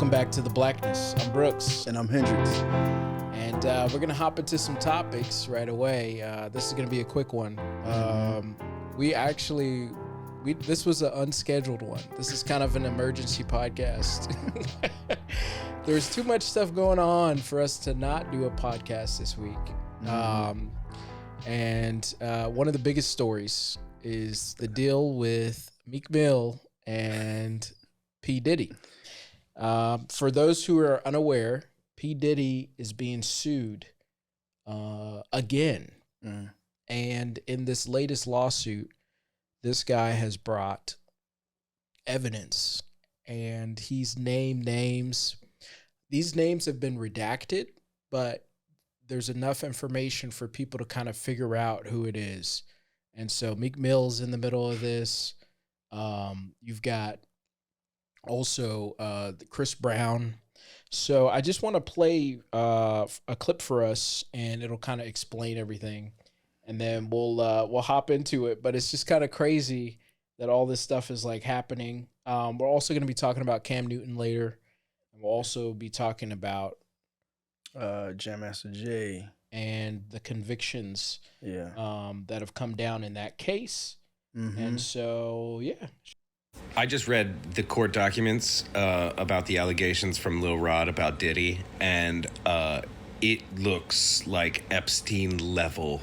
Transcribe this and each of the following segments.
Welcome back to The Blackness. I'm Brooks. And I'm Hendricks. And we're going to hop into some topics right away. This is going to be a quick one. This was an unscheduled one. This is kind of an emergency podcast. There's too much stuff going on for us to not do a podcast this week. And one of the biggest stories is the deal with Meek Mill and P. Diddy. For those who are unaware, P. Diddy is being sued again. And in this latest lawsuit, this guy has brought evidence and he's named names. These names have been redacted, but there's enough information for people to kind of figure out who it is. And so Meek Mill's in the middle of this. You've got also Chris Brown. So I just want to play a clip for us, and it'll kind of explain everything, and then we'll hop into it. But it's just kind of crazy that all this stuff is like happening. We're also going to be talking about Cam Newton later, and we'll also be talking about Jam Master Jay and the convictions that have come down in that case. And so I just read the court documents about the allegations from Lil Rod about Diddy, and it looks like Epstein level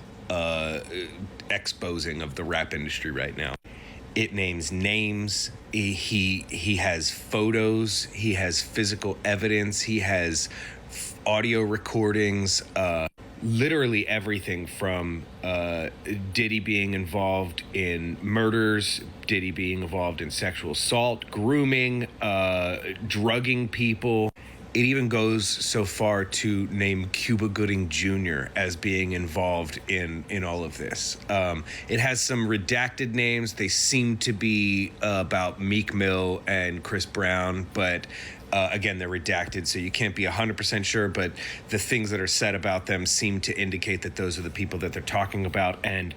exposing of the rap industry right now. It names names. He has photos. He has physical evidence. He has audio recordings. Literally everything from Diddy being involved in murders, Diddy being involved in sexual assault, grooming, drugging people. It even goes so far to name Cuba Gooding Jr. as being involved in all of this. It has some redacted names. They seem to be about Meek Mill and Chris Brown, but again, they're redacted, so you can't be 100% sure, but the things that are said about them seem to indicate that those are the people that they're talking about, and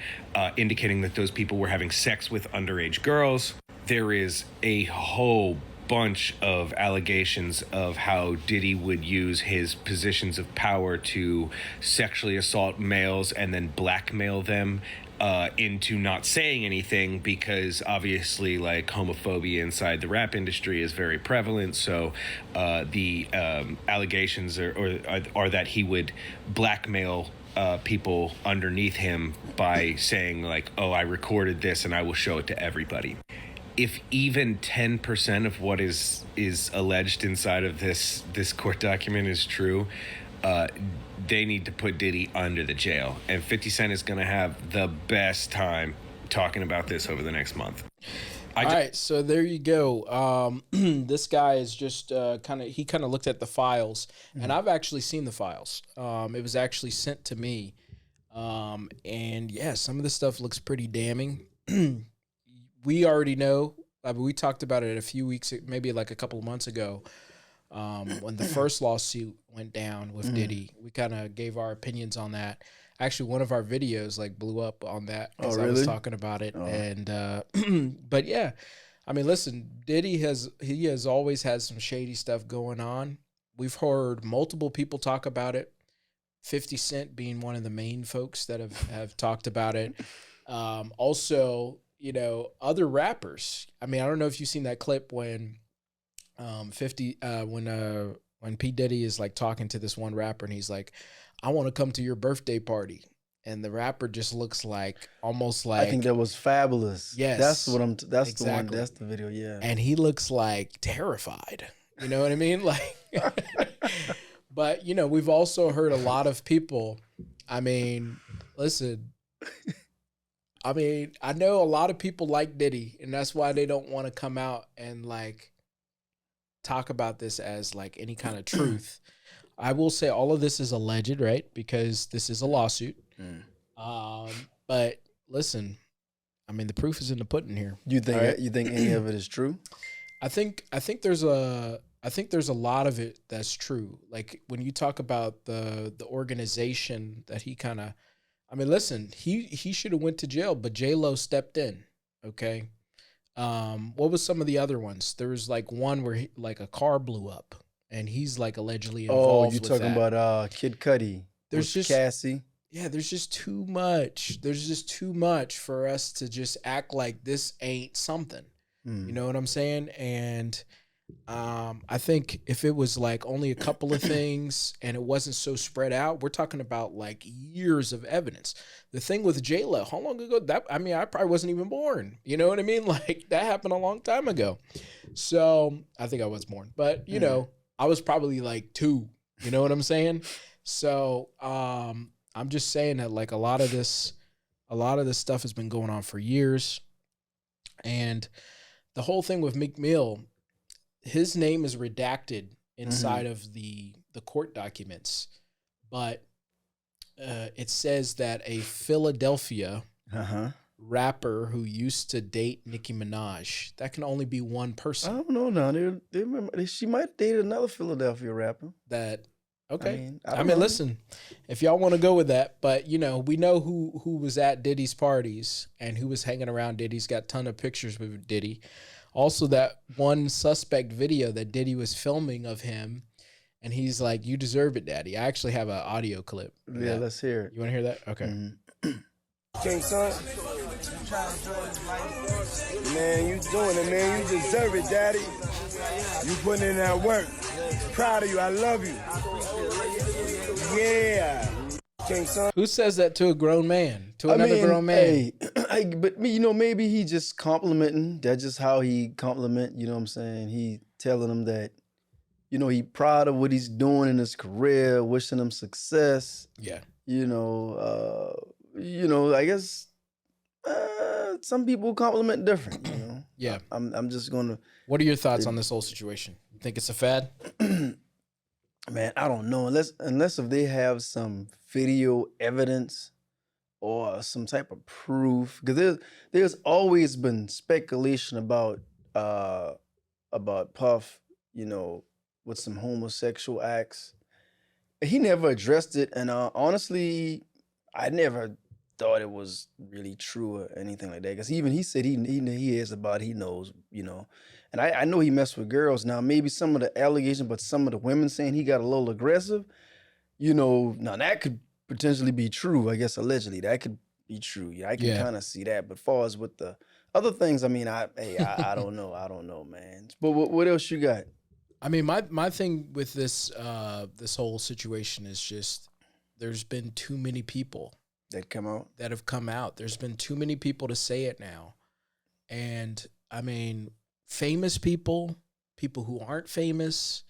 indicating that those people were having sex with underage girls. There is a whole bunch of allegations of how Diddy would use his positions of power to sexually assault males and then blackmail them into not saying anything, because obviously like homophobia inside the rap industry is very prevalent. So the allegations are that he would blackmail people underneath him by saying like, oh, I recorded this and I will show it to everybody. If even 10% of what is alleged inside of this court document is true, they need to put Diddy under the jail. And 50 Cent is going to have the best time talking about this over the next month. All right, so there you go. This guy is just kind of looked at the files, and I've actually seen the files. It was actually sent to me. And yeah, some of the stuff looks pretty damning. We already know. We talked about it a few weeks, maybe like a couple of months ago, when the first lawsuit went down with Diddy. We kind of gave our opinions on that. Actually, one of our videos like blew up on that because I was talking about it. And but yeah, I mean, listen, Diddy has always had some shady stuff going on. We've heard multiple people talk about it. 50 Cent being one of the main folks that have talked about it. Also, you know, other rappers. I mean, I don't know if you've seen that clip when when P. Diddy is like talking to this one rapper and he's like, I want to come to your birthday party. And the rapper just looks like almost like, I think that was Fabulous. Yes. That's exactly the one, that's the video, yeah. And he looks like terrified. You know what I mean? Like but you know, we've also heard a lot of people, I mean, listen, I mean, I know a lot of people like Diddy, and that's why they don't want to come out and like talk about this as like any kind of truth. I will say all of this is alleged, right? Because this is a lawsuit. But listen, I mean, the proof is in the pudding here. You think any of it is true? I think there's a lot of it that's true. Like when you talk about the organization that he kind of, I mean, listen, he should have went to jail, but J-Lo stepped in. Okay. What was some of the other ones? There was like one where like a car blew up and he's like allegedly Oh, involved you with talking that. about Kid Cudi? There's with just Cassie. Yeah, there's just too much. There's just too much for us to just act like this ain't something. You know what I'm saying? And I think if it was like only a couple of things and it wasn't so spread out, we're talking about like years of evidence. The thing with J-Lo, how long ago that? I mean, I probably wasn't even born. You know what I mean? Like that happened a long time ago. So I think I was born, but you know, I was probably like 2. You know what I'm saying? So I'm just saying that like a lot of this stuff has been going on for years, and the whole thing with Meek Mill, his name is redacted inside of the court documents, but it says that a Philadelphia rapper who used to date Nicki Minaj, that can only be one I person. don't know now. They remember, she might have dated another Philadelphia rapper. That okay. I I don't mean, know. listen, if y'all want to go with that, but you know, we know who was at Diddy's parties and who was hanging around Diddy's got a ton of pictures with Diddy. Also, that one suspect video that Diddy was filming of him, and he's like, "You deserve it, Daddy." I actually have an audio clip. Yeah, let's hear it. You want to hear that? Okay. King son, man, you doing it, man. You deserve it, Daddy. You putting in that work. Proud of you. I love you. Yeah. King son. Who says that to a grown man? To another grown man? Hey, but you know, maybe he just complimenting. That's just how he compliment. You know what I'm saying? He telling him that, you know, he proud of what he's doing in his career, wishing him success. Yeah. You know, I guess some people compliment different. You know. Yeah. I'm just gonna. What are your thoughts on this whole situation? You think it's a fad? Man, I don't know unless if they have some video evidence or some type of proof, because there's always been speculation about Puff, you know, with some homosexual acts. He never addressed it, and honestly, I never thought it was really true or anything like that. Because even he said he hears about it, he knows, you know. And I know he messed with girls. Now, maybe some of the allegations, but some of the women saying he got a little aggressive, you know, now that could potentially be true. I guess allegedly that could be true. Yeah, I can kind of see that. But far as with the other things, I mean, I don't know. I don't know, man. But what else you got? I mean, my thing with this this whole situation is just there's been too many people that have come out. There's been too many people to say it now, and I mean, famous people who aren't famous,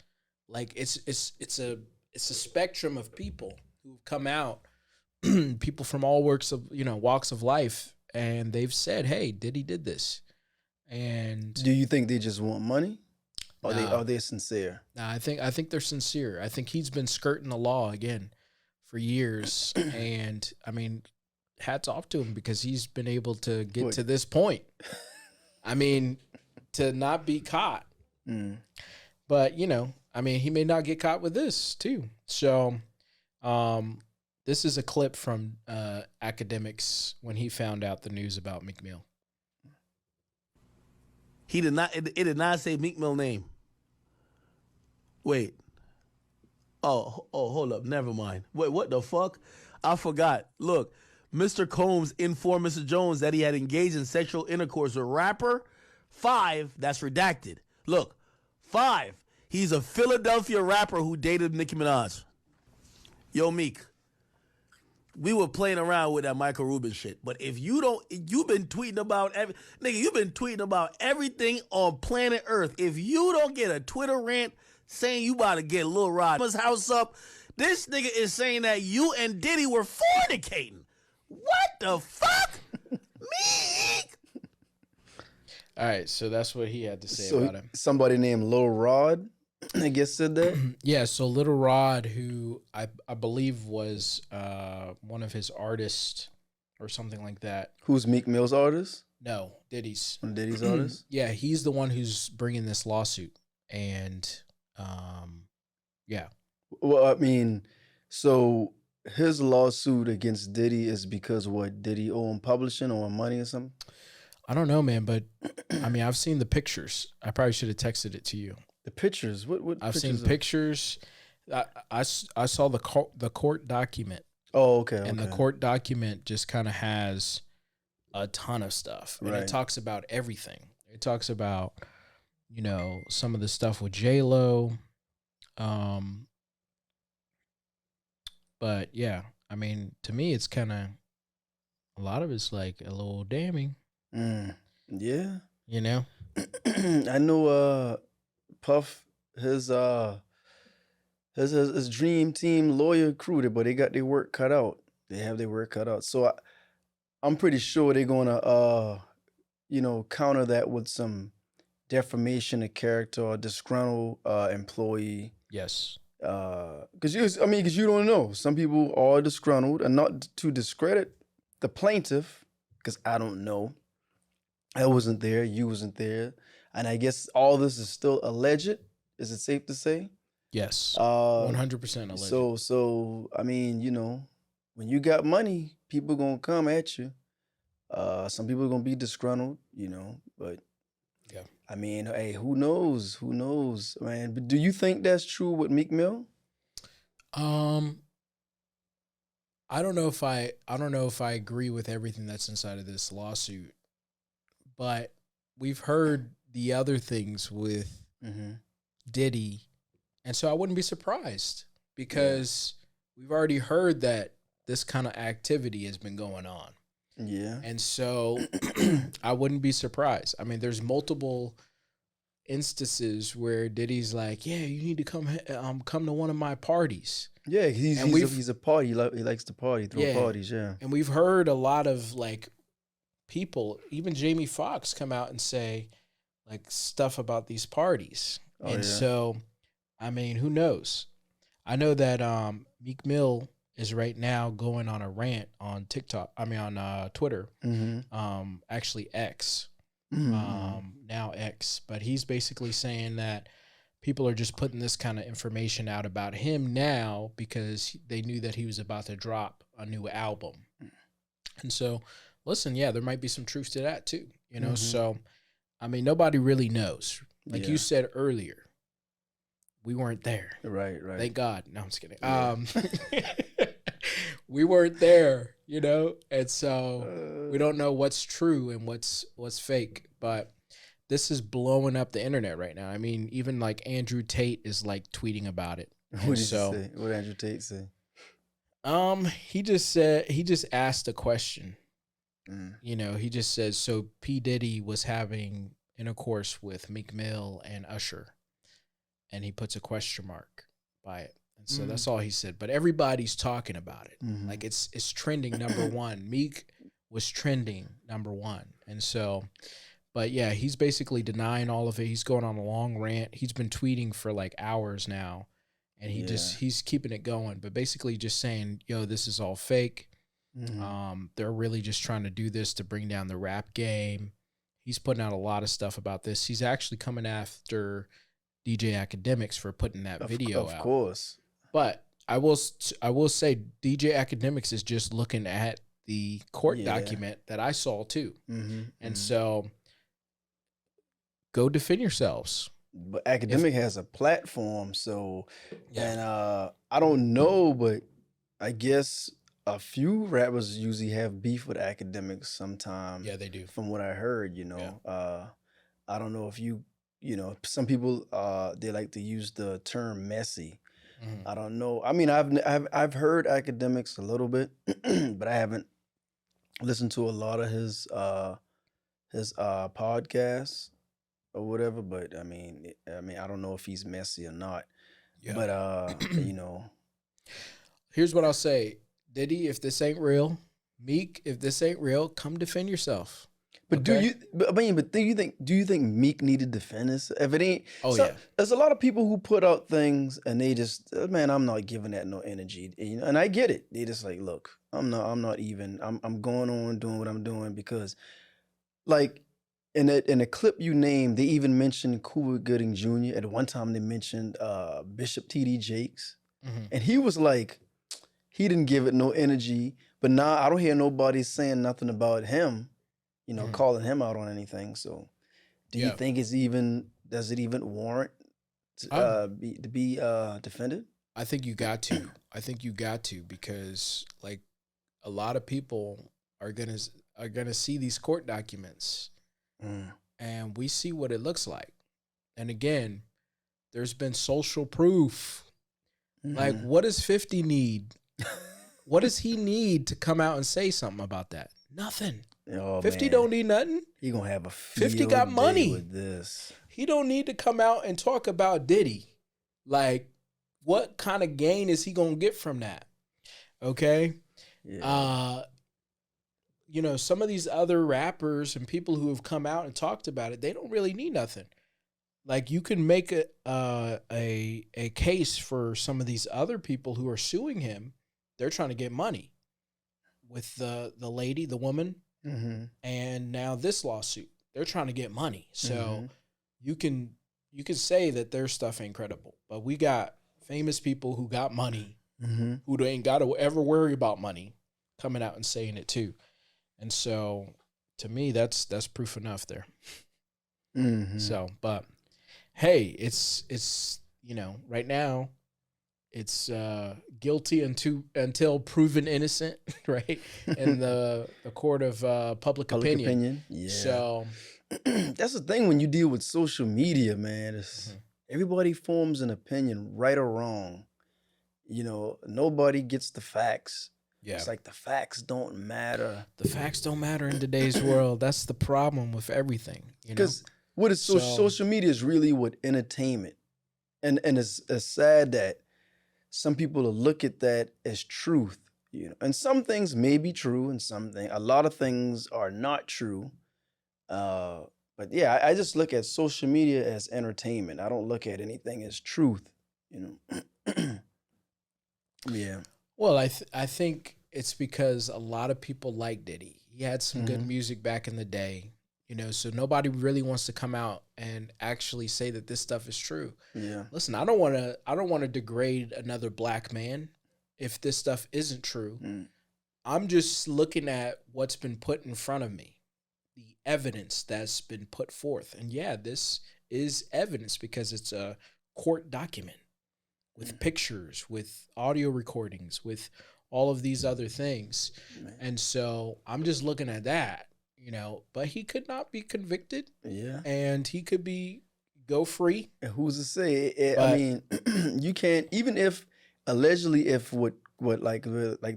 like it's a spectrum of people who've come out, people from all walks of life, and they've said, "Hey, Diddy did this." And do you think they just want money? Or are they sincere? Nah, I think they're sincere. I think he's been skirting the law again for years, and I mean, hats off to him because he's been able to get to this point. I mean, to not be caught. But, you know, I mean, he may not get caught with this too. So, this is a clip from Akademiks when he found out the news about Meek Mill. He did not. It did not say Meek Mill name. Wait. Oh, hold up. Never mind. Wait, what the fuck? I forgot. Look, Mr. Combs informed Mr. Jones that he had engaged in sexual intercourse with rapper 5. That's redacted. Look, 5. He's a Philadelphia rapper who dated Nicki Minaj. Yo, Meek. We were playing around with that Michael Rubin shit, but if you've been tweeting about you've been tweeting about everything on planet Earth. If you don't get a Twitter rant saying you about to get Lil Rod's house up, this nigga is saying that you and Diddy were fornicating. What the fuck? Meek. All right, so that's what he had to say about him. Somebody named Lil Rod, I guess, said that. Yeah, so Little Rod, who I believe was one of his artists or something like that. Who's Meek Mill's artist? No, Diddy's. Diddy's artist? Yeah, he's the one who's bringing this lawsuit. And, yeah. Well, I mean, so his lawsuit against Diddy is because what? Diddy owe him publishing or money or something? I don't know, man, but, I mean, I've seen the pictures. I probably should have texted it to you. The pictures. What I've pictures seen of- pictures. I saw the court document, Oh, okay. and the okay. court document just kind of has a ton of stuff, and Right. it talks about everything. It talks about, some of the stuff with J-Lo. But yeah, I mean, to me, it's kind of, a lot of it's like a little damning, Yeah. you know? I know Puff, his dream team lawyer recruited, but they got their work cut out. They have their work cut out. So I'm pretty sure they're gonna counter that with some defamation of character or disgruntled employee. Yes. Because you don't know. Some people are disgruntled, and not to discredit the plaintiff, because I don't know. I wasn't there. You wasn't there, and I guess all this is still alleged. Is it safe to say? Yes. 100%. 100% alleged. So I mean, when you got money, people gonna come at you. Some people are gonna be disgruntled, but Yeah. I mean, hey, who knows? Who knows, man? But do you think that's true with Meek Mill? I don't know if I agree with everything that's inside of this lawsuit, but we've heard the other things with Diddy, and so I wouldn't be surprised because we've already heard that this kind of activity has been going on. Yeah. And so I wouldn't be surprised. I mean, there's multiple instances where Diddy's like, yeah, you need to come to one of my parties. Yeah, he's a party. He likes to party, throw parties, yeah. And we've heard a lot of like people, even Jamie Foxx, come out and say like stuff about these parties. So, I mean, who knows? I know that Meek Mill is right now going on a rant on on Twitter. Actually X. Now X. But he's basically saying that people are just putting this kind of information out about him now because they knew that he was about to drop a new album. And so, listen, yeah, there might be some truth to that too, So, I mean, nobody really knows. Like you said earlier, we weren't there. Right. Thank God. No, I'm just kidding. We weren't there, and so we don't know what's true and what's fake. But this is blowing up the internet right now. I mean, even like Andrew Tate is like tweeting about it. What did he say? What did Andrew Tate say? He just asked a question. He just says, so P. Diddy was having intercourse with Meek Mill and Usher, and he puts a question mark by it. And so that's all he said. But everybody's talking about it. Like it's trending number one. Meek was trending number one. And so, but yeah, he's basically denying all of it. He's going on a long rant. He's been tweeting for like hours now. And he's keeping it going. But basically just saying, yo, this is all fake. They're really just trying to do this to bring down the rap game. He's putting out a lot of stuff about this. He's actually coming after DJ Akademiks for putting that video out. Of course. But I will say DJ Akademiks is just looking at the court document that I saw too. And so go defend yourselves. But Akademiks has a platform, so and I don't know, but I guess a few rappers usually have beef with Akademiks sometimes. Yeah, they do. From what I heard, I don't know if some people they like to use the term messy. I don't know. I mean, I've heard Akademiks a little bit, but I haven't listened to a lot of his podcasts or whatever. But I mean, I don't know if he's messy or not. Yeah. But here's what I'll say: Diddy, if this ain't real, Meek, if this ain't real, come defend yourself. But do you think Meek needed to defend this? If it ain't, yeah. There's a lot of people who put out things and they just, man, I'm not giving that no energy, and I get it. They just like, look, I'm not even. I'm going on doing what I'm doing because, like, in a clip you named, they even mentioned Cuba Gooding Jr. At one time, they mentioned Bishop T.D. Jakes, and he was like, he didn't give it no energy. But now I don't hear nobody saying nothing about him. Calling him out on anything. So do you think does it even warrant to be defended? I think you got to. I think you got to, because like a lot of people are gonna see these court documents, and we see what it looks like. And again, there's been social proof. Like, what does 50 need? What does he need to come out and say something about that? Nothing. Oh, 50 man. don't need nothing. He gonna have a 50 got field money day with this. He don't need to come out and talk about Diddy. Like, what kind of gain is he gonna get from that? Okay. Yeah. You know, some of these other rappers and people who have come out and talked about it, they don't really need nothing. Like, you can make a case for some of these other people who are suing him. They're trying to get money with the lady, the woman, and now this lawsuit. They're trying to get money. So you can say that their stuff ain't credible, but we got famous people who got money, who ain't got to ever worry about money, coming out and saying it too. And so, to me, that's proof enough there. So, but hey, it's you know, right now, it's guilty until proven innocent, right? In the court of public opinion. Yeah. So that's the thing when you deal with social media, man. It's, everybody forms an opinion, right or wrong. You know, nobody gets the facts. yeah, It's like the facts don't matter. the facts don't matter in today's world. That's the problem with everything. You know, Because what is social media is really what entertainment. And it's sad that some people will look at that as truth, you know. And some things may be true, and a lot of things are not true. But yeah, I just look at social media as entertainment. I don't look at anything as truth, you know. Yeah. well, I think it's because a lot of people like Diddy. He had some good music back in the day, you know. So nobody really wants to come out and actually say that this stuff is true. Yeah. Listen, I don't want to degrade another black man if this stuff isn't true. I'm just looking at what's been put in front of me, the evidence that's been put forth. And yeah, this is evidence because it's a court document with pictures, with audio recordings, with all of these other things. And so I'm just looking at that, you know, but he could not be convicted. Yeah. And he could go free. And who's to say? I mean, you can't, even if allegedly, if what like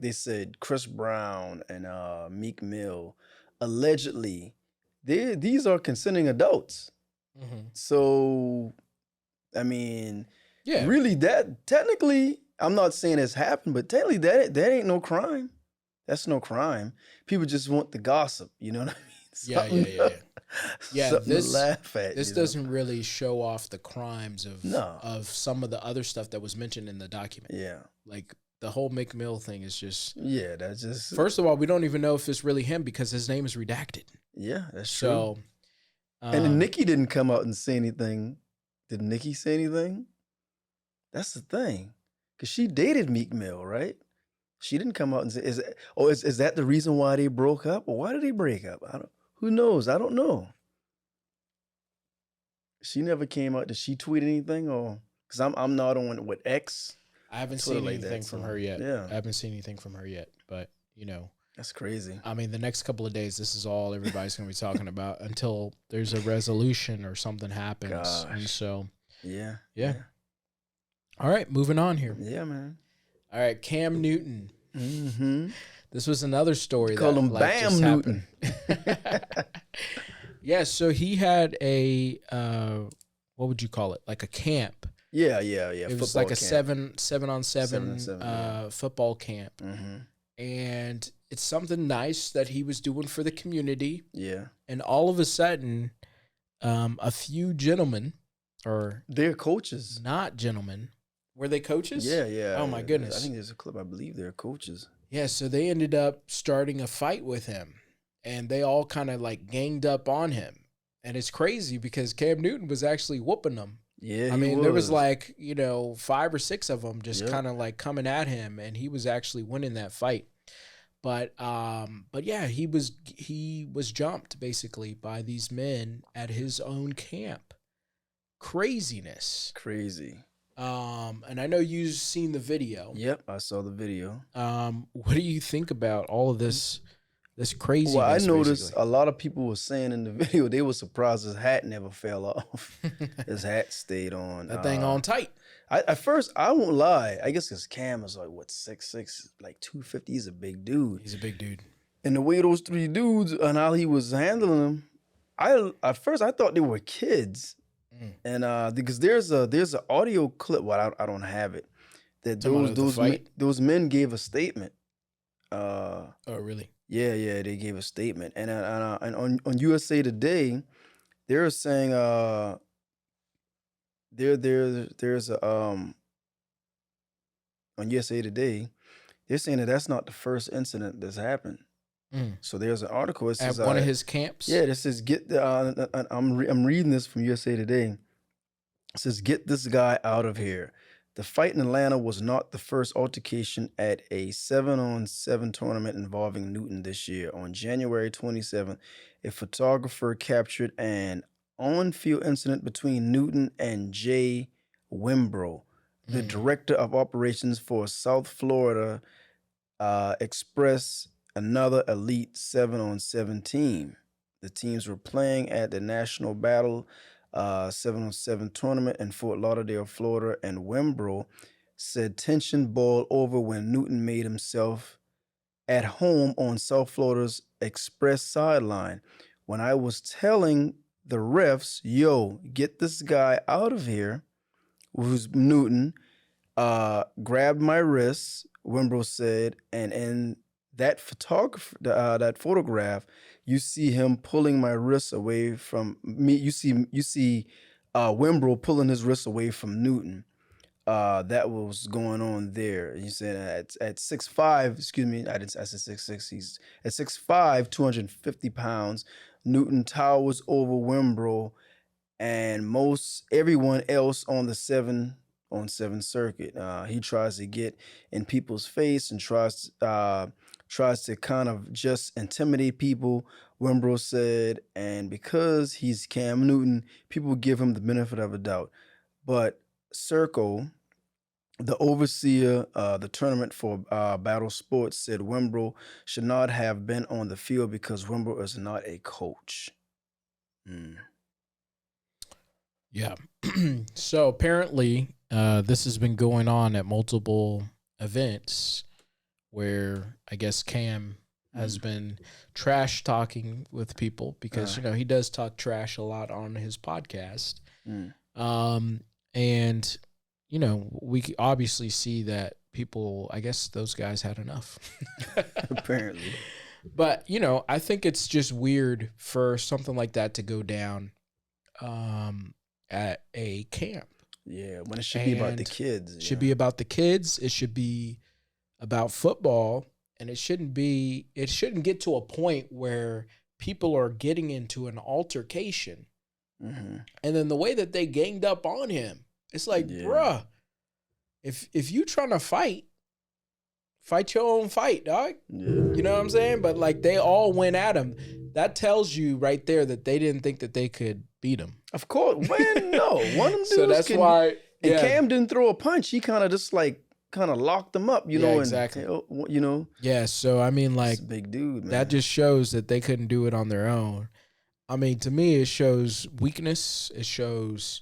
they said, Chris Brown and Meek Mill, allegedly, these are consenting adults. So, I mean, Yeah. really, that technically, I'm not saying it's happened, but technically that ain't no crime. That's no crime. People just want the gossip. You know what I mean? Yeah. Yeah, something to laugh at. This you know? doesn't really show off the crimes of No. of some of the other stuff that was mentioned in the document. Yeah. Like the whole Meek Mill thing is just. Yeah, that's just. First of all, we don't even know if it's really him because his name is redacted. Yeah, that's true. So. And then Nicki didn't come out and say anything. Did Nicki say anything? That's the thing, because she dated Meek Mill, right? She didn't come out and say, "Is that the reason why they broke up, or why did they break up?" Who knows? I don't know. She never came out. Did she tweet anything, or because I'm not on what X? I haven't Twitter seen like anything that, from so, her yet. yeah. I haven't seen anything from her yet, but you know. That's crazy. I mean, the next couple of days, this is all everybody's going to be talking about until there's a resolution or something happens. Gosh. And so, Yeah. all right, moving on here. Yeah, man. All right, Cam Newton. Mm-hmm. This was another story Call that him like, Bam just Newton. happened. Yeah, so he had a what would you call it? Like a camp. Yeah. It was Football like a camp. 7-on-7 yeah. football camp. Mm-hmm. And it's something nice that he was doing for the community. Yeah. And all of a sudden, a few gentlemen, or They're coaches. not gentlemen, were they coaches? Yeah. Oh my goodness. I think there's a clip. I believe they're coaches. Yeah, so they ended up starting a fight with him, and they all kind of like ganged up on him. And it's crazy because Cam Newton was actually whooping them. Yeah, I mean, there was like, 5 or 6 of them just Yep. kind of like coming at him, and he was actually winning that fight. But yeah, he was jumped basically by these men at his own camp. craziness. Crazy. And I know you've seen the video. Yep, I saw the video. What do you think about all of this craziness? Well, I noticed basically? a lot of people were saying in the video they were surprised his hat never fell off. His hat stayed on. That thing on tight. At first, I won't lie. I guess his Cam is like, what, 6'6", like 250. He's a big dude. He's a big dude. And the way those three dudes and how he was handling them, at first I thought they were kids. And because there's an audio clip. Well, I don't have it. That those men gave a statement. Oh, really? Yeah, they gave a statement. And on USA Today, they're saying there's a on USA Today, they're saying that's not the first incident that's happened. So there's an article. It says, at one of his camps. Yeah, this says I'm reading this from USA Today. It says, "Get this guy out of here." The fight in Atlanta was not the first altercation at a 7-on-7 tournament involving Newton this year. On January 27th, a photographer captured an on-field incident between Newton and Jay Wimbrow, the director of operations for South Florida Express, another elite 7-on-7 team. The teams were playing at the National Battle 7-on-7 tournament in Fort Lauderdale, Florida, and Wimbrow said tension boiled over when Newton made himself at home on South Florida's Express sideline. When I was telling the refs, yo, get this guy out of here, who's Newton, grabbed my wrists, Wimbrow said, and in that photograph, you see him pulling my wrists away from me. You see Wimbrow pulling his wrists away from Newton. That was going on there. He said at 6'5", excuse me, I said 6'6". He's at 6'5", 250 pounds. Newton towers over Wimbrow and everyone else on the 7-on-7 circuit. He tries to get in people's face and tries to kind of just intimidate people, Wimbrow said, and because he's Cam Newton, people give him the benefit of a doubt. But Circo, the overseer of the tournament for Battle Sports, said Wimbrow should not have been on the field because Wimbrow is not a coach. Yeah. So apparently this has been going on at multiple events where I guess Cam has been trash talking with people because, he does talk trash a lot on his podcast. And, we obviously see that people, I guess those guys had enough. Apparently. But, I think it's just weird for something like that to go down at a camp. Yeah, when it should be about the kids. It should be about the kids. It should be about football, and it shouldn't get to a point where people are getting into an altercation. And then the way that they ganged up on him, it's like, bruh, if you trying to fight your own fight, dog. You know what I'm saying? But like they all went at him. That tells you right there that they didn't think that they could beat him. Of course. When? No. One of them dudes So that's why. And Cam didn't throw a punch. He kind of just locked them up, know. Exactly. And, Yeah, so I mean, like, a big dude, man. that just shows that they couldn't do it on their own. I mean, to me, it shows weakness. It shows,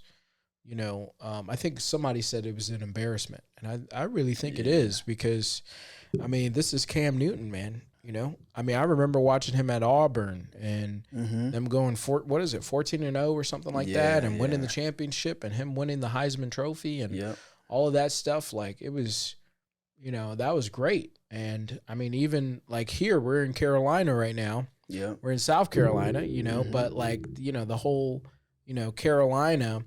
I think somebody said it was an embarrassment, and I really think it is because, I mean, this is Cam Newton, man. I mean, I remember watching him at Auburn and them going 14-0 or something like that, and winning the championship, and him winning the Heisman Trophy, and all of that stuff. Like, it was, that was great. And I mean, even like here, we're in Carolina right now. Yeah, we're in South Carolina, but like, the whole, Carolina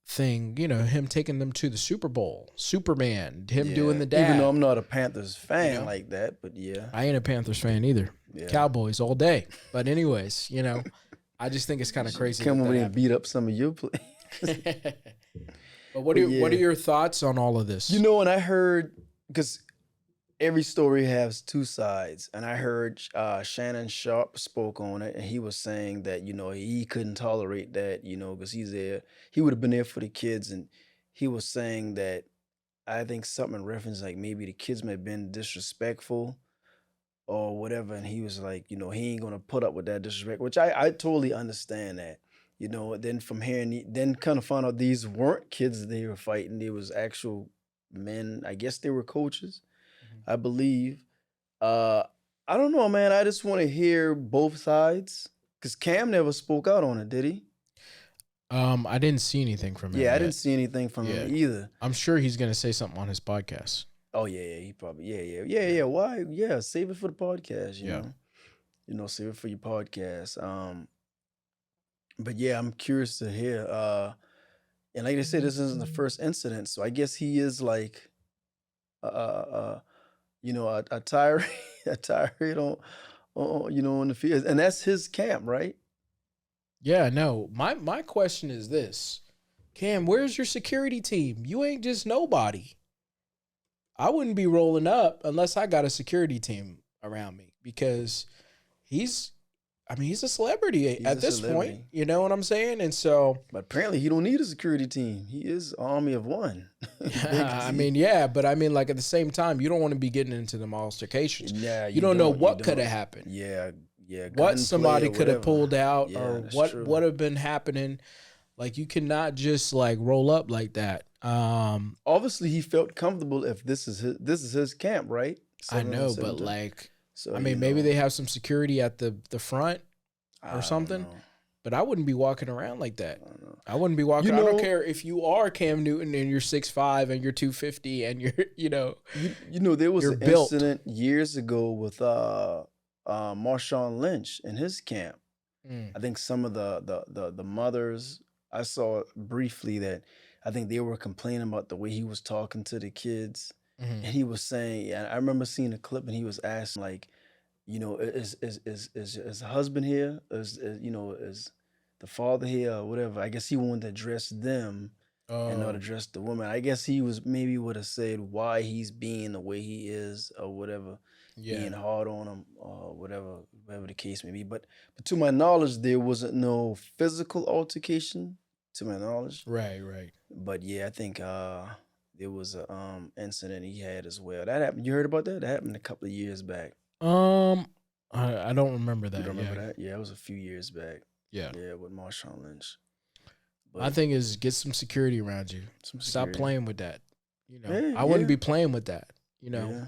thing, him taking them to the Super Bowl, Superman, him doing the dad. Even though I'm not a Panthers fan like that, but I ain't a Panthers fan either. Cowboys all day. But anyways, I just think it's kind of crazy. Come over and beat up some of your players. But what are your thoughts on all of this? And I heard, because every story has two sides, and I heard Shannon Sharp spoke on it, and he was saying that he couldn't tolerate that, because he's there. He would have been there for the kids, and he was saying that I think something in reference like maybe the kids may have been disrespectful or whatever, and he was like, he ain't gonna put up with that disrespect, which I totally understand that. Then from hearing, then kind of found out these weren't kids that they were fighting; they was actual men. I guess they were coaches, I believe. Uh, I don't know, man. I just want to hear both sides because Cam never spoke out on it, did he? I didn't see anything from him. Yeah, I yet. didn't see anything from him either. I'm sure he's gonna say something on his podcast. Oh yeah, he probably yeah. Why? Yeah, save it for the podcast. You know, save it for your podcast. But yeah, I'm curious to hear. And like I said, this isn't the first incident, so I guess he is like, a tirade, a tirade on, on the field, and that's his camp, right? Yeah, no. My question is this. Cam, where's your security team? You ain't just nobody. I wouldn't be rolling up unless I got a security team around me because he's a celebrity at this point. You know what I'm saying? And so, but apparently he don't need a security team. He is army of one. but like at the same time, you don't want to be getting into them altercations. Yeah, you don't know what could have happened. Yeah. What somebody could have pulled out, or what true. would have been happening. Like you cannot just like roll up like that. Obviously he felt comfortable if this is his camp, right? I know, but like, so, maybe they have some security at the front or something. Know. But I wouldn't be walking around like that. I wouldn't be walking. I don't care if you are Cam Newton and you're 6'5" and you're 250 and you're there was an built. incident years ago with Marshawn Lynch in his camp. I think some of the mothers, I saw briefly that I think they were complaining about the way he was talking to the kids. And he was saying, and I remember seeing a clip and he was asking like, is the husband here? Is the father here or whatever? I guess he wanted to address them and not address the woman. I guess he would have said why he's being the way he is or whatever. Being hard on him or whatever the case may be. But to my knowledge, there wasn't no physical altercation, to my knowledge. Right. But yeah, I think there was a incident he had as well. That happened. You heard about that? That happened a couple of years back. I don't remember that. You don't remember that? Yeah, it was a few years back. Yeah. Yeah, with Marshawn Lynch. But my thing is get some security around you. Stop playing with that. I wouldn't be playing with that. Yeah.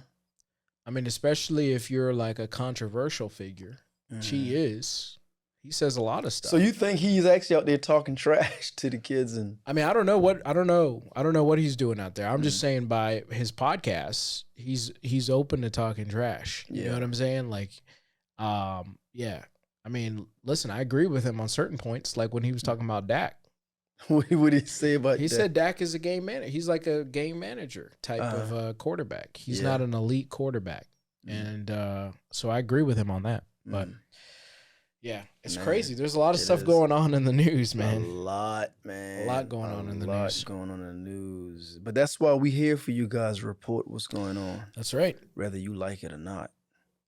Especially if you're like a controversial figure, which he is. He says a lot of stuff. So you think he's actually out there talking trash to the kids? And I don't know what he's doing out there. I'm just saying by his podcasts, he's open to talking trash. You know what I'm saying? Like, yeah. Listen, I agree with him on certain points, like when he was talking about Dak. What did he say about Dak? He said Dak is a game manager. He's like a game manager type of quarterback. He's not an elite quarterback. And so I agree with him on that. But yeah, it's crazy. There's a lot of stuff going on in the news, man. A lot, man. A lot going on in the news. Going on in the news. But that's why we here for you guys to report what's going on. That's right. Whether you like it or not.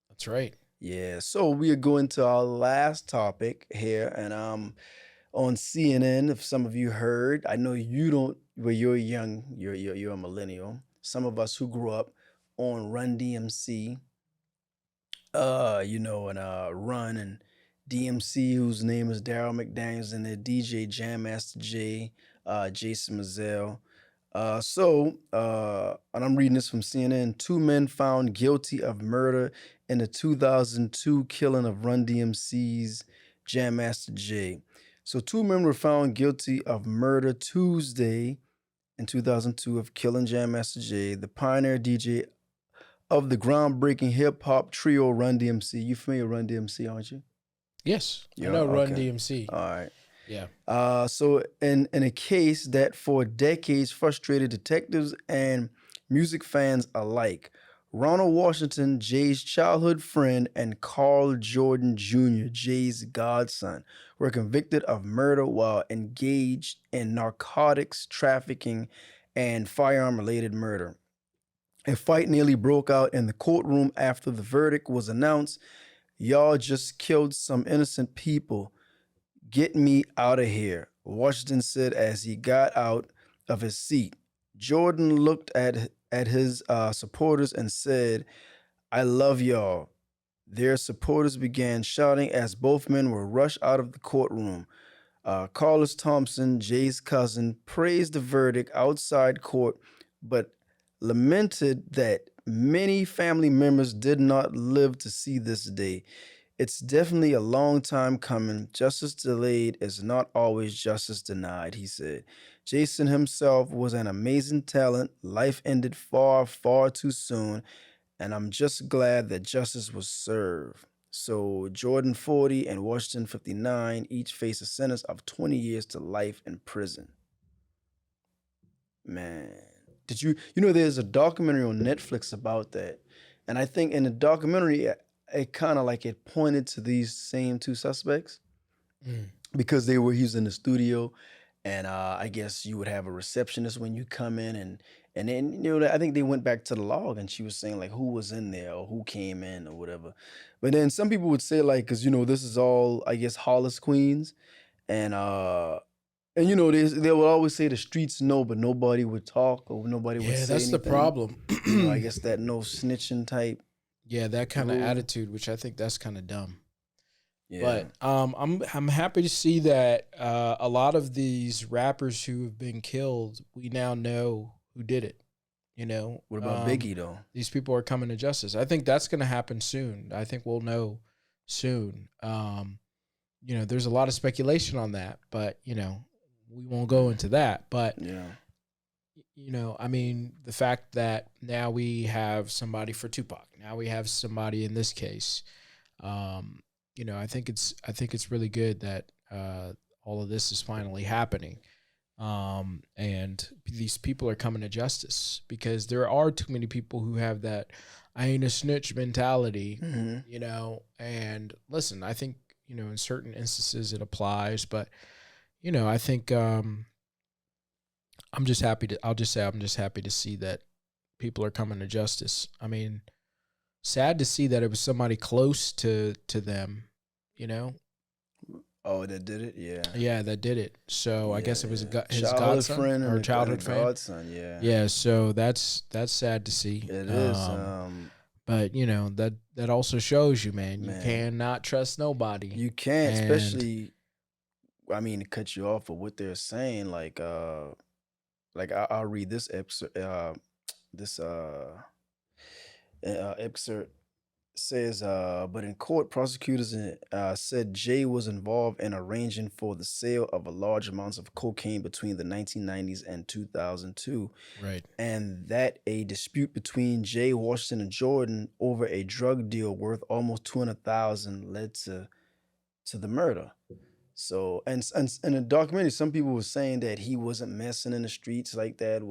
That's right. Yeah. So we are going to our last topic here, and on CNN. If some of you heard, I know you don't. Well, you're young. You're a millennial. Some of us who grew up on Run DMC, and Run and DMC, whose name is Daryl McDaniels, and their DJ Jam Master Jay, Jason Mizell. And I'm reading this from CNN. 2 men found guilty of murder in the 2002 killing of Run DMC's Jam Master Jay. So 2 men were found guilty of murder Tuesday in 2002 of killing Jam Master Jay, the pioneer DJ of the groundbreaking hip-hop trio Run DMC. You familiar with Run DMC, aren't you? Yes, I know Run DMC. All right. Yeah. So in a case that for decades frustrated detectives and music fans alike, Ronald Washington, Jay's childhood friend, and Carl Jordan Jr., Jay's godson, were convicted of murder while engaged in narcotics trafficking and firearm-related murder. A fight nearly broke out in the courtroom after the verdict was announced. Y'all just killed some innocent people. Get me out of here, Washington said as he got out of his seat. Jordan looked at his supporters and said, I love y'all. Their supporters began shouting as both men were rushed out of the courtroom. Carlos Thompson, Jay's cousin, praised the verdict outside court, but lamented that many family members did not live to see this day. It's definitely a long time coming. Justice delayed is not always justice denied, he said. Jason himself was an amazing talent. Life ended far, far too soon, and I'm just glad that justice was served. So Jordan 40 and Washington 59 each face a sentence of 20 years to life in prison. Man, did you know there's a documentary on Netflix about that? And I think in the documentary it kind of like it pointed to these same two suspects because he was in the studio, and I guess you would have a receptionist when you come in, and then I think they went back to the log, and she was saying like who was in there or who came in or whatever. But then some people would say like, because this is all I guess Hollis Queens, and they will always say the streets know, but nobody would talk or nobody would say anything. Yeah, that's the problem. I guess that no snitching type. Yeah, that kind of attitude, which I think that's kind of dumb. Yeah. But I'm happy to see that a lot of these rappers who have been killed, we now know who did it. What about Biggie though? These people are coming to justice. I think that's going to happen soon. I think we'll know soon. There's a lot of speculation on that, but we won't go into that. But yeah. I mean, the fact that now we have somebody for Tupac, now we have somebody in this case, I think it's really good that all of this is finally happening, and these people are coming to justice, because there are too many people who have that I ain't a snitch mentality, and listen, I think in certain instances it applies, but I think I'm just happy to see that people are coming to justice. I mean, sad to see that it was somebody close to them, Oh, that did it? Yeah. Yeah, that did it. So I guess it was his childhood godson friend or childhood friend. Godson, yeah. Yeah, so that's sad to see. It is. But that also shows you, man, you cannot trust nobody. You can't, especially. I mean, to cut you off of what they're saying, like I'll read this excerpt. Excerpt says, but in court, prosecutors said Jay was involved in arranging for the sale of a large amounts of cocaine between the 1990s and 2002. Right. And that a dispute between Jay, Washington, and Jordan over a drug deal worth almost $200,000 led to the murder. So, and in the documentary, some people were saying that he wasn't messing in the streets like that.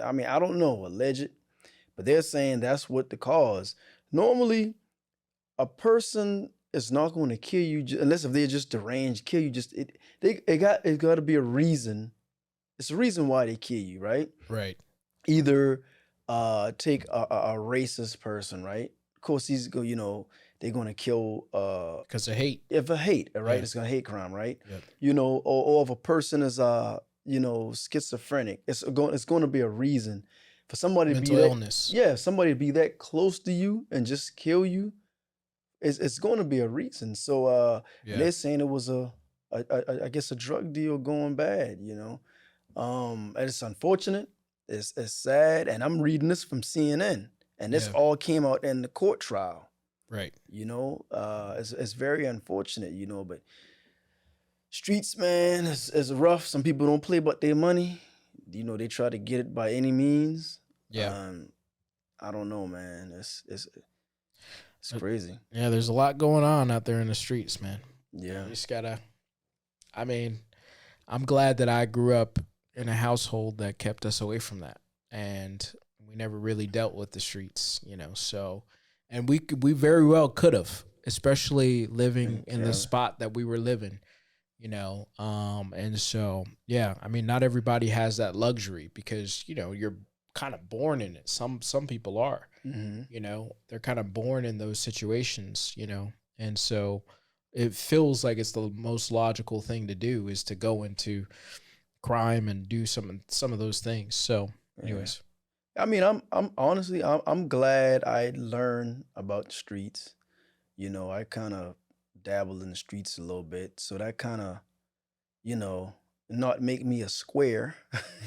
I mean, I don't know, alleged, but they're saying that's what the cause. Normally, a person is not going to kill you unless if they're just deranged, kill you. It got to be a reason. It's a reason why they kill you, right? Right. Either take a racist person, right? Of course, they're going to kill because of hate. If a hate, right? Yeah. It's going to hate crime, right? Yep. Or if a person is schizophrenic, it's going to be a reason for somebody to be illness. Somebody to be that close to you and just kill you. It's going to be a reason. So they're saying it was I guess a drug deal going bad, and it's unfortunate. It's sad, and I'm reading this from CNN, and this all came out in the court trial. Right. It's very unfortunate, but streets, man, is rough. Some people don't play about their money. They try to get it by any means. Yeah. I don't know, man. It's crazy. Yeah, there's a lot going on out there in the streets, man. Yeah. You just gotta, I'm glad that I grew up in a household that kept us away from that. And we never really dealt with the streets, so, and we very well could have, especially living in the spot that we were living, and so, not everybody has that luxury because, you're kind of born in it. Some people are, Mm-hmm. you know, they're kind of born in those situations, you know, and so it feels like it's the most logical thing to do is to go into crime and do some of those things. So, anyways, I mean, I'm honestly, I'm glad I learned about the streets. You know, I kind of dabbled in the streets a little bit, so that kind of, you know, not make me a square.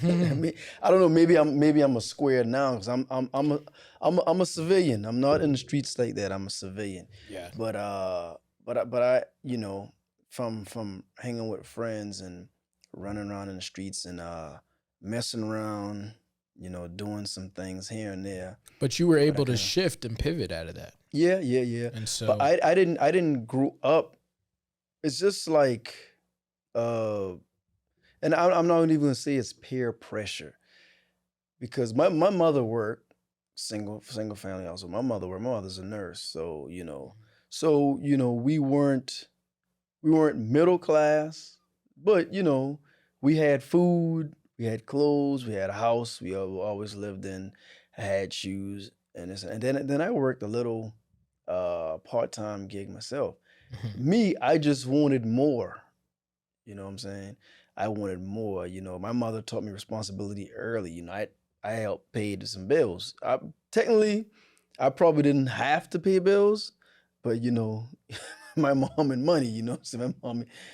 I mean, I don't know. Maybe I'm a square now because I'm a civilian. I'm not in the streets like that. I'm a civilian. yeah, But I, you know, from hanging with friends and running around in the streets and messing around, you know, doing some things here and there. but you were But I able to kinda, shift and pivot out of that, yeah. and so But I didn't grow up. It's just like, uh, and I'm not even gonna say it's peer pressure because my mother worked single family also. My mother's a nurse, so you know we weren't middle class, but you know we had food, we had clothes, we had a house. We always lived in. I had shoes and this, and then I worked a little part-time gig myself. Me, I just wanted more. You know what I'm saying? I wanted more. You know, my mother taught me responsibility early. You know, I helped pay some bills. Technically, I probably didn't have to pay bills, but you know, my mom and money. You know, so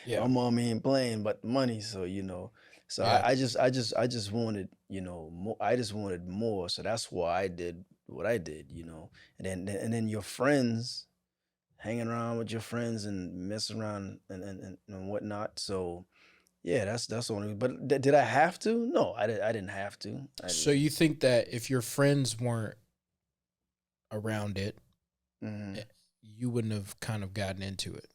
yeah, my mom ain't playing but the money. So you know, so yeah. I just wanted, you know, more. I just wanted more. So that's why I did what I did. You know, and then your friends hanging around with your friends and messing around and whatnot. So yeah, that's the only. But did I have to? No, I didn't have to. I So didn't. you think that if your friends weren't around it, Mhm. eh, you wouldn't have kind of gotten into it?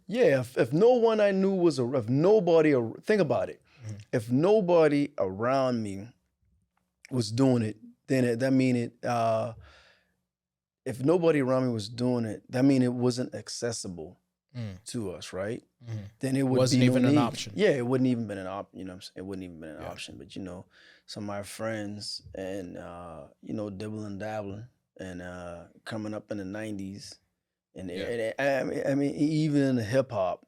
Yeah, if no one I knew was a if nobody think about it, Mhm. if nobody around me was doing it, then that mean it. If nobody around me was doing it, that mean it wasn't accessible Mm, to us, right? mhm. Then it would Wasn't be no even an need. option. Yeah, it wouldn't even been an op. You know, what I'm saying? It wouldn't even been an Yeah. option. But you know, some of my friends and you know, dibbling dabbling and coming up in the '90s, Yeah. I mean, even in the hip hop,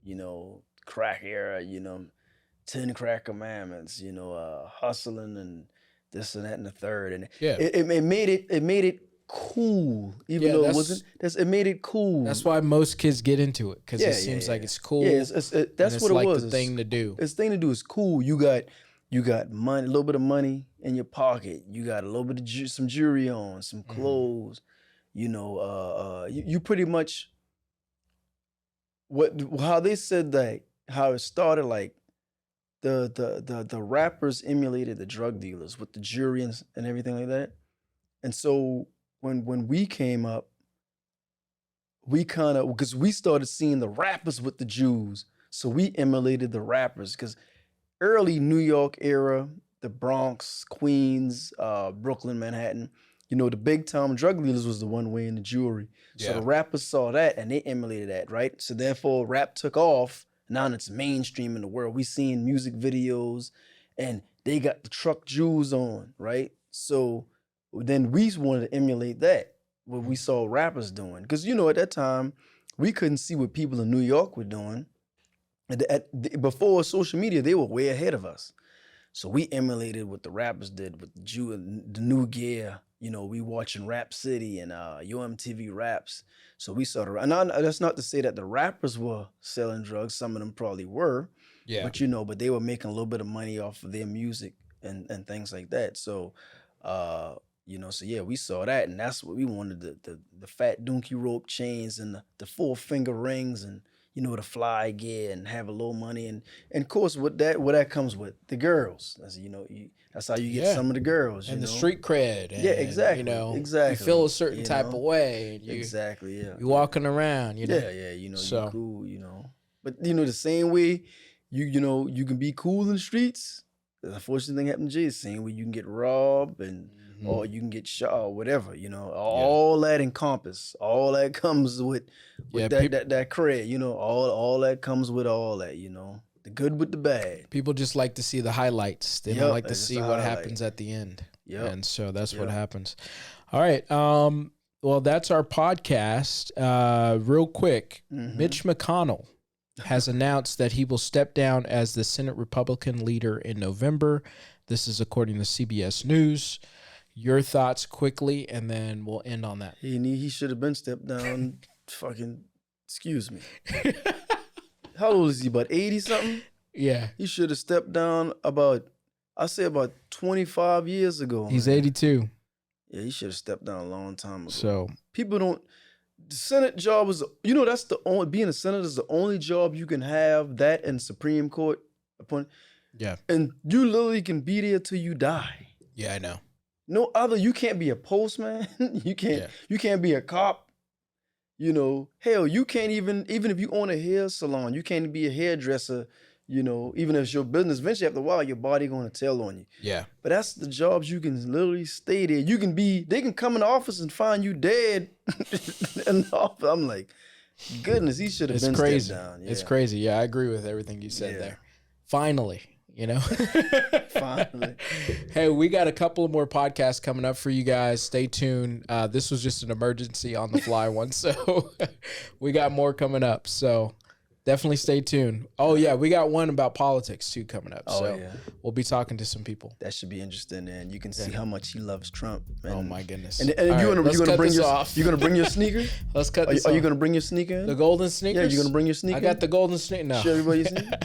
you know, crack era, you know, 10 Crack Commandments, you know, hustling and this and that and the third, and Yeah. it made it cool, even Yeah, though it wasn't. It made it cool. that's why most kids get into it because it Yeah, seems like yeah. it's Yeah, cool and that's it's what it like the was. thing to do. It's thing to do. It's cool. You got money, a little bit of money in your pocket. You got a little bit of some jewelry on, some Mhm. clothes. You know, you pretty much how they said that how it started. Like the rappers emulated the drug dealers with the jewelry and everything like that. And so when we came up, we kind of because we started seeing the rappers with the Jews, so we emulated the rappers because early New York era, the Bronx, Queens, Brooklyn, Manhattan, you know, the big time drug dealers was the one way in the jewelry. So Yeah. the rappers saw that and they emulated that, right? So therefore, rap took off. Now it's mainstream in the world. We seeing music videos, and they got the truck jewels on, right? So then we wanted to emulate that what we saw rappers doing, because you know at that time we couldn't see what people in New York were doing. Before social media, they were way ahead of us. So we emulated what the rappers did with the new gear. You know, we watching Rap City and UMTV Raps. So we started, and that's not to say that the rappers were selling drugs. Some of them probably were, Yeah. but you know, but they were making a little bit of money off of their music and things like that. So, you know, so yeah, we saw that, and that's what we wanted: the fat donkey rope chains and the 4 finger rings, and you know, the fly gear, and have a little money, and of course what that comes with the girls. That's, you know, that's how you get Yeah. some of the girls, And you the know. street cred. And, Yeah, exactly, You know, you exactly. feel a certain You type know, of way. And exactly, yeah, you walking around, you know. yeah. You know, you So, cool, you know. But you know, the same way you know you can be cool in the streets. The unfortunate thing happened to Jay. The same way you can get robbed and or mhm. you can get shot or whatever. You know, Yeah. all that encompass, all that comes with Yeah, that cred. You know, all that comes with all that. You know. The good with the bad. People just like to see the highlights. They don't Yep, like to that's just see the what highlight. happens at the end. Yep. And so that's what Yep. happens. All right. Well, that's our podcast. Real quick, Mitch McConnell has announced that he will step down as the Senate Republican leader in November. This is according to CBS News. Your thoughts quickly, and then we'll end on that. He should have been stepped down. Fucking, excuse me. How old is he? About 80 something? Yeah. He should have stepped down about 25 years ago. He's man. 82. Yeah, he should have stepped down a long time ago. So, People don't. The Senate job is, that's the only, being a senator is the only job you can have, that and Supreme Court appointment. yeah. And you literally can be there till you die. Yeah, I know. No other, you can't be a postman. you can't be a cop. Hell, you can't even if you own a hair salon, you can't be a hairdresser, even if it's your business. Eventually, after a while, your body going to tell on you. Yeah. But that's the jobs you can literally stay there. They can come in the office and find you dead in the office. I'm like, goodness, he should have It's been crazy. stepped down. Yeah. It's crazy. Yeah, I agree with everything you said Yeah. there. Finally, Finally. Hey, we got a couple of more podcasts coming up for you guys. Stay tuned. This was just an emergency on the fly one, so we got more coming up. So definitely stay tuned. Oh yeah, we got one about politics too coming up. Oh, So yeah. we'll be talking to some people. That should be interesting, and you can see how much he loves Trump. Oh my goodness. And All you right, let's gonna cut bring this your off. you gonna bring your sneaker? Let's cut this Are you off. gonna bring your sneaker in? The golden sneakers? Yeah, you gonna bring your sneaker? I got the golden sneaker. No. Show everybody your sneaker?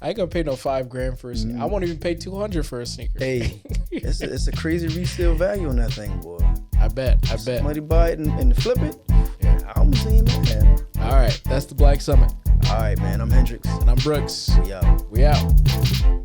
I ain't gonna pay no $5,000 for a sneaker. I won't even pay $200 for a sneaker. Hey, it's a crazy resale value on that thing, boy. I bet. Somebody buy it and flip it. Yeah. I almost ain't mad. All right, that's the Black Summit. All right, man. I'm Hendricks. And I'm Brooks. We out. We out.